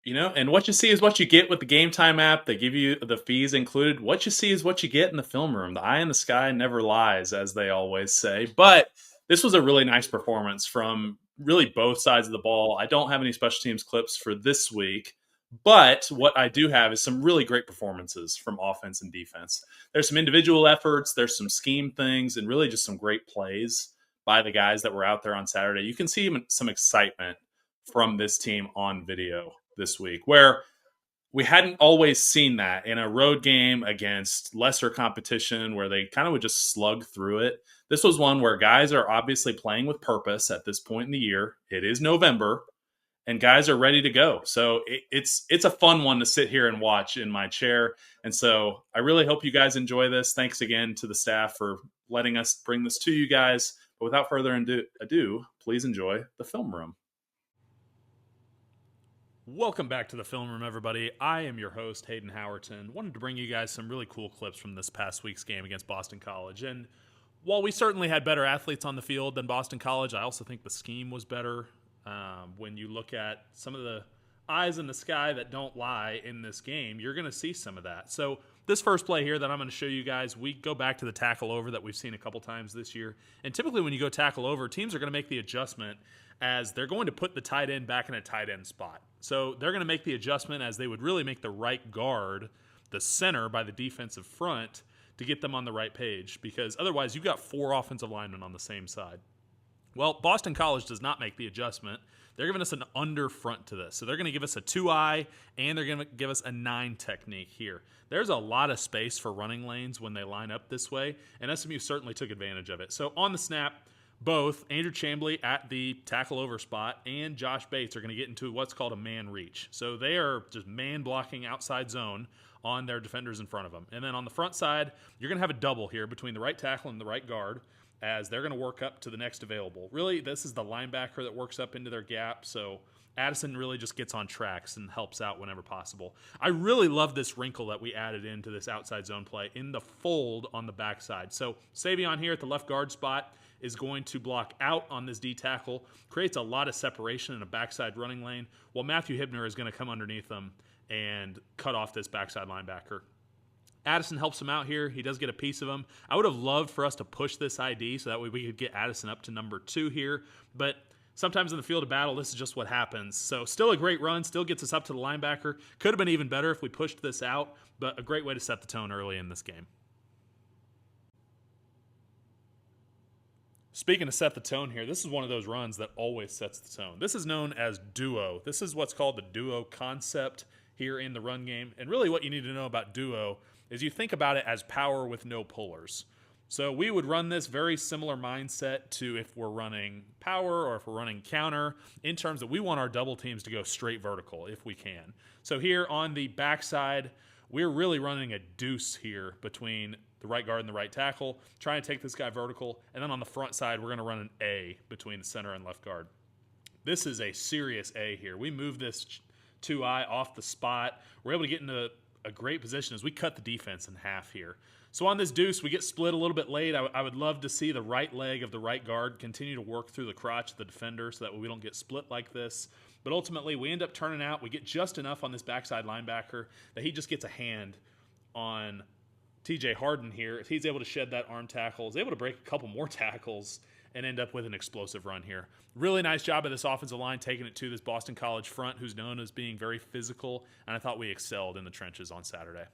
And what you see is what you get with the Game Time app. They give you the fees included. What you see is what you get in the film room. The eye in the sky never lies, as they always say. But this was a really nice performance from really both sides of the ball. I don't have any special teams clips for this week, but what I do have is some really great performances from offense and defense. There's some individual efforts, there's some scheme things, and really just some great plays by the guys that were out there on Saturday. You can see some excitement from this team on video this week, where we hadn't always seen that in a road game against lesser competition where they kind of would just slug through it. This was one where guys are obviously playing with purpose at this point in the year. It is November, and guys are ready to go. So it's a fun one to sit here and watch in my chair. And so I really hope you guys enjoy this. Thanks again to the staff for letting us bring this to you guys. But without further ado, please enjoy the film room. Welcome back to the Film Room, everybody. I am your host, Hayden Howerton. Wanted to bring you guys some really cool clips from this past week's game against Boston College. And while we certainly had better athletes on the field than Boston College, I also think the scheme was better. When you look at some of the eyes in the sky that don't lie in this game, you're going to see some of that. So this first play here that I'm going to show you guys, we go back to the tackle over that we've seen a couple times this year. And typically when you go tackle over, teams are going to make the adjustment as they're going to put the tight end back in a tight end spot. So they're going to make the adjustment as they would really make the right guard the center by the defensive front to get them on the right page, because otherwise you've got four offensive linemen on the same side. Well, Boston College does not make the adjustment. They're giving us an under front to this. So they're going to give us a 2-eye, and they're going to give us a 9 technique here. There's a lot of space for running lanes when they line up this way, and SMU certainly took advantage of it. So on the snap, both Andrew Chambly at the tackle over spot and Josh Bates are going to get into what's called a man reach. So they are just man blocking outside zone on their defenders in front of them. And then on the front side, you're going to have a double here between the right tackle and the right guard, as they're going to work up to the next available. Really, this is the linebacker that works up into their gap, so Addison really just gets on tracks and helps out whenever possible. I really love this wrinkle that we added into this outside zone play in the fold on the backside. So Savion here at the left guard spot is going to block out on this D tackle, creates a lot of separation in a backside running lane, while Matthew Hibner is going to come underneath them and cut off this backside linebacker. Addison helps him out here. He does get a piece of him. I would have loved for us to push this ID so that way we could get Addison up to number 2 here. But sometimes in the field of battle, this is just what happens. So still a great run. Still gets us up to the linebacker. Could have been even better if we pushed this out, but a great way to set the tone early in this game. Speaking of set the tone here, this is one of those runs that always sets the tone. This is known as duo. This is what's called the duo concept here in the run game. And really what you need to know about duo is you think about it as power with no pullers. So we would run this very similar mindset to if we're running power or if we're running counter, in terms that we want our double teams to go straight vertical if we can. So here on the backside, we're really running a deuce here between the right guard and the right tackle, trying to take this guy vertical. And then on the front side, we're going to run an A between the center and left guard. This is a serious A here. We move this 2-eye off the spot. We're able to get into a great position as we cut the defense in half here. So on this deuce, we get split a little bit late. I would love to see the right leg of the right guard continue to work through the crotch of the defender so that way we don't get split like this. But ultimately, we end up turning out. We get just enough on this backside linebacker that he just gets a hand on TJ Harden here. If he's able to shed that arm tackle, is able to break a couple more tackles and end up with an explosive run here. Really nice job of this offensive line taking it to this Boston College front, who's known as being very physical, and I thought we excelled in the trenches on Saturday.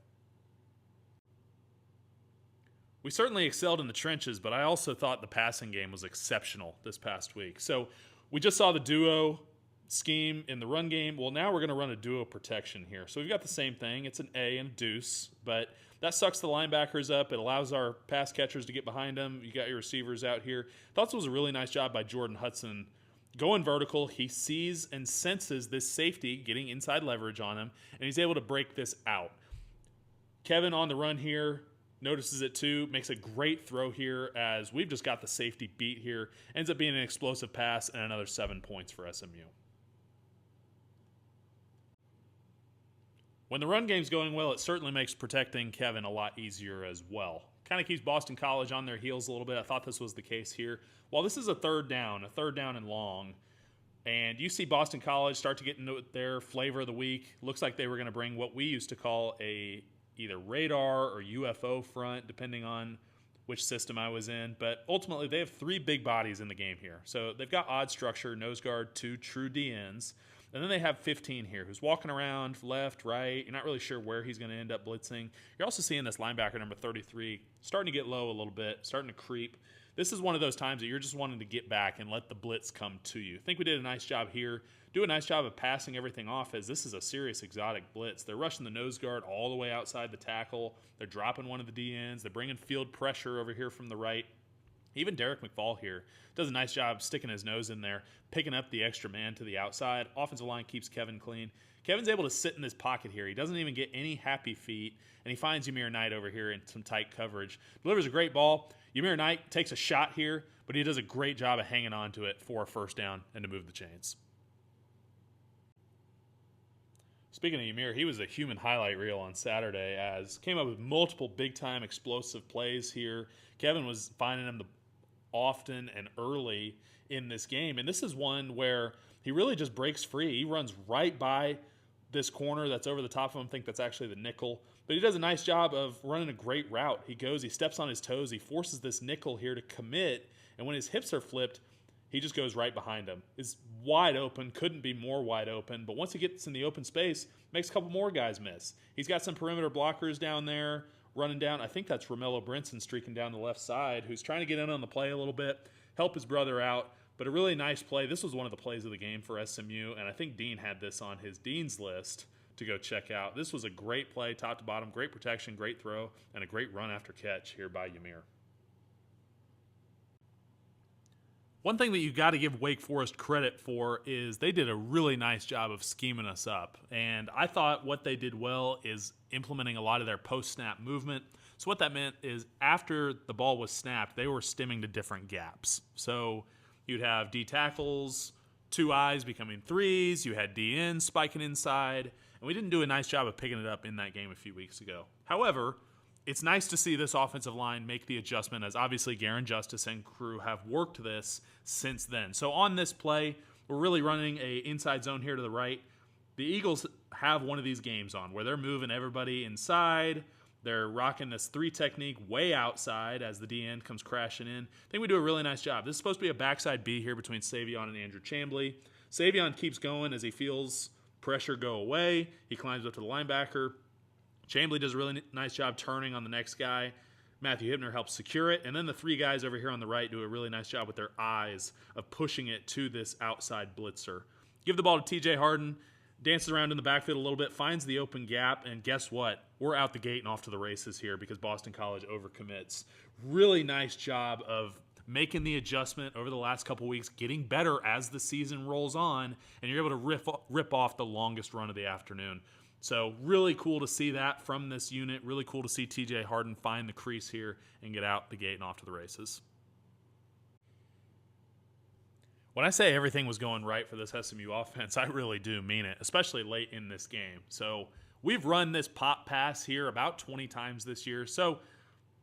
We certainly excelled in the trenches, but I also thought the passing game was exceptional this past week. So we just saw the duo scheme in the run game. Well, now we're going to run a duo protection here. So we've got the same thing. It's an A and a deuce, but that sucks the linebackers up. It allows our pass catchers to get behind them. You got your receivers out here. Thought this was a really nice job by Jordan Hudson going vertical. He sees and senses this safety getting inside leverage on him, and he's able to break this out. Kevin on the run here notices it too, makes a great throw here as we've just got the safety beat here. Ends up being an explosive pass and another 7 points for SMU. When the run game's going well, it certainly makes protecting Kevin a lot easier as well. Kind of keeps Boston College on their heels a little bit. I thought this was the case here. While this is a third down and long, And you see Boston College start to get into their flavor of the week. Looks like they were going to bring what we used to call a either radar or UFO front, depending on which system I was in. But ultimately, they have 3 big bodies in the game here. So they've got odd structure, nose guard, 2 true DNs. And then they have 15 here, who's walking around left, right. You're not really sure where he's going to end up blitzing. You're also seeing this linebacker number 33 starting to get low a little bit, starting to creep. This is one of those times that you're just wanting to get back and let the blitz come to you. I think we did a nice job here. Do a nice job of passing everything off, as this is a serious exotic blitz. They're rushing the nose guard all the way outside the tackle. They're dropping one of the DNs. They're bringing field pressure over here from the right. Even Derek McFall here does a nice job sticking his nose in there, picking up the extra man to the outside. Offensive line keeps Kevin clean. Kevin's able to sit in this pocket here. He doesn't even get any happy feet, and he finds Ymir Knight over here in some tight coverage. Delivers a great ball. Ymir Knight takes a shot here, but he does a great job of hanging on to it for a first down and to move the chains. Speaking of Ymir, he was a human highlight reel on Saturday, as came up with multiple big-time explosive plays here. Kevin was finding him often and early in this game, and this is one where he really just breaks free. He runs right by this corner that's over the top of him. I think that's actually the nickel. But he does a nice job of running a great route. He steps on his toes. He forces this nickel here to commit. And when his hips are flipped, he just goes right behind him. Is wide open, couldn't be more wide open. But once he gets in the open space, makes a couple more guys miss. He's got some perimeter blockers down there running down. I think that's Romello Brinson streaking down the left side, who's trying to get in on the play a little bit, help his brother out. But a really nice play. This was one of the plays of the game for SMU, and I think Dean had this on his Dean's list to go check out. This was a great play, top to bottom, great protection, great throw, and a great run after catch here by Ymir. One thing that you got to give Wake Forest credit for is they did a really nice job of scheming us up. And I thought what they did well is implementing a lot of their post-snap movement. So what that meant is after the ball was snapped, they were stemming to different gaps. So you'd have D tackles, 2 eyes becoming 3s. You had DNs spiking inside. And we didn't do a nice job of picking it up in that game a few weeks ago. However, it's nice to see this offensive line make the adjustment, as obviously Garen Justice and crew have worked this since then. So on this play, we're really running a inside zone here to the right. The Eagles have one of these games on where they're moving everybody inside. They're rocking this 3 technique way outside as the DN comes crashing in. I think we do a really nice job. This is supposed to be a backside B here between Savion and Andrew Chambly. Savion keeps going as he feels pressure go away. He climbs up to the linebacker. Chambly does a really nice job turning on the next guy. Matthew Hibner helps secure it. And then the 3 guys over here on the right do a really nice job with their eyes of pushing it to this outside blitzer. Give the ball to TJ Harden. Dances around in the backfield a little bit, finds the open gap, and guess what? We're out the gate and off to the races here because Boston College overcommits. Really nice job of making the adjustment over the last couple weeks, getting better as the season rolls on, and you're able to rip off the longest run of the afternoon. So really cool to see that from this unit. Really cool to see TJ Harden find the crease here and get out the gate and off to the races. When I say everything was going right for this SMU offense, I really do mean it, especially late in this game. So we've run this pop pass here about 20 times this year. So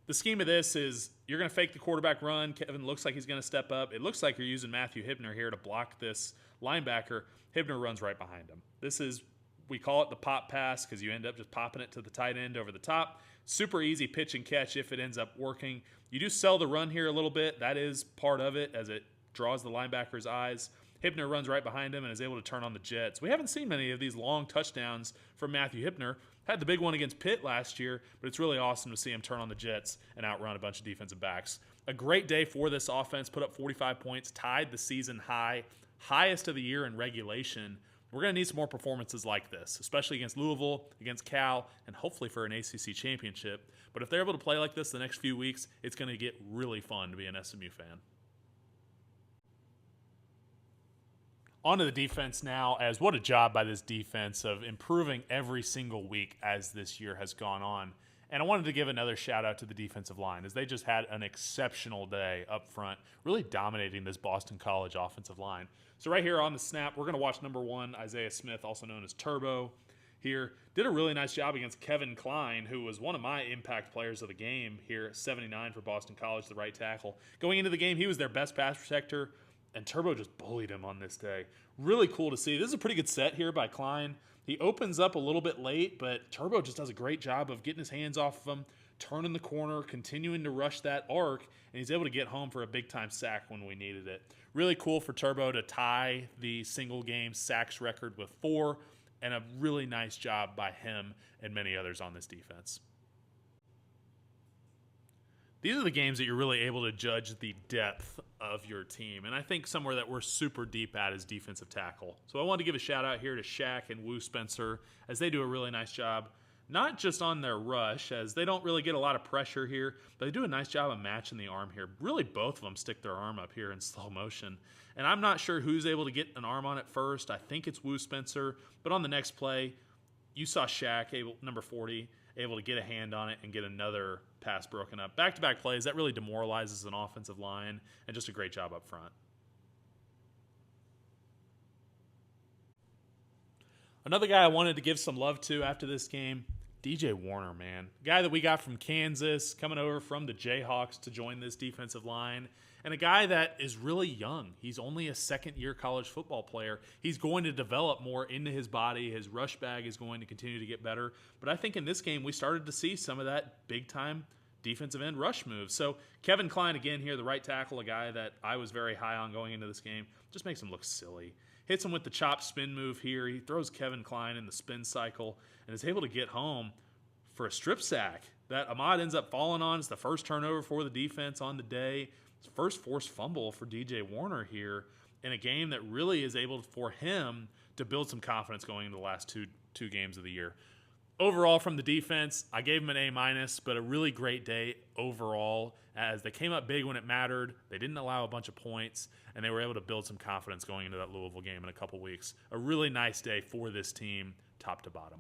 the scheme of this is you're going to fake the quarterback run. Kevin looks like he's going to step up. It looks like you're using Matthew Hibner here to block this linebacker. Hibner runs right behind him. This is, we call it the pop pass because you end up just popping it to the tight end over the top. Super easy pitch and catch if it ends up working. You do sell the run here a little bit. That is part of it as it draws the linebacker's eyes. Hibner runs right behind him and is able to turn on the jets. We haven't seen many of these long touchdowns from Matthew Hibner. Had the big one against Pitt last year, but it's really awesome to see him turn on the jets and outrun a bunch of defensive backs. A great day for this offense. Put up 45 points, tied the season high, highest of the year in regulation. We're going to need some more performances like this, especially against Louisville, against Cal, and hopefully for an ACC championship. But if they're able to play like this the next few weeks, it's going to get really fun to be an SMU fan. On to the defense now, as what a job by this defense of improving every single week as this year has gone on. And I wanted to give another shout out to the defensive line, as they just had an exceptional day up front, really dominating this Boston College offensive line. So right here on the snap, we're going to watch number 1, Isaiah Smith, also known as Turbo, here. Did a really nice job against Kevin Klein, who was one of my impact players of the game here, 79 for Boston College, the right tackle. Going into the game, he was their best pass protector. and Turbo just bullied him on this day. Really cool to see. This is a pretty good set here by Klein. He opens up a little bit late, but Turbo just does a great job of getting his hands off of him, turning the corner, continuing to rush that arc, and he's able to get home for a big-time sack when we needed it. Really cool for Turbo to tie the single-game sacks record with 4, and a really nice job by him and many others on this defense. These are the games that you're really able to judge the depth of your team. And I think somewhere that we're super deep at is defensive tackle. So I wanted to give a shout out here to Shaq and Woo Spencer as they do a really nice job, not just on their rush, as they don't really get a lot of pressure here, but they do a nice job of matching the arm here. Really, both of them stick their arm up here in slow motion. And I'm not sure who's able to get an arm on it first. I think it's Woo Spencer. But on the next play, you saw Shaq, number 40, able to get a hand on it and get another pass broken up. Back-to-back plays, that really demoralizes an offensive line, and just a great job up front. Another guy I wanted to give some love to after this game, DJ Warner, man. Guy that we got from Kansas, coming over from the Jayhawks to join this defensive line, and a guy that is really young. He's only a second-year college football player. He's going to develop more into his body. His rush bag is going to continue to get better. But I think in this game we started to see some of that big-time defensive end rush moves. So Kevin Klein, again here, the right tackle, a guy that I was very high on going into this game, just makes him look silly. Hits him with the chop spin move here. He throws Kevin Klein in the spin cycle and is able to get home for a strip sack that Ahmad ends up falling on. It's the first turnover for the defense on the day. It's first forced fumble for DJ Warner here in a game that really is able for him to build some confidence going into the last two games of the year. Overall, from the defense, I gave him an A-, but a really great day overall as they came up big when it mattered. They didn't allow a bunch of points, and they were able to build some confidence going into that Louisville game in a couple weeks. A really nice day for this team, top to bottom.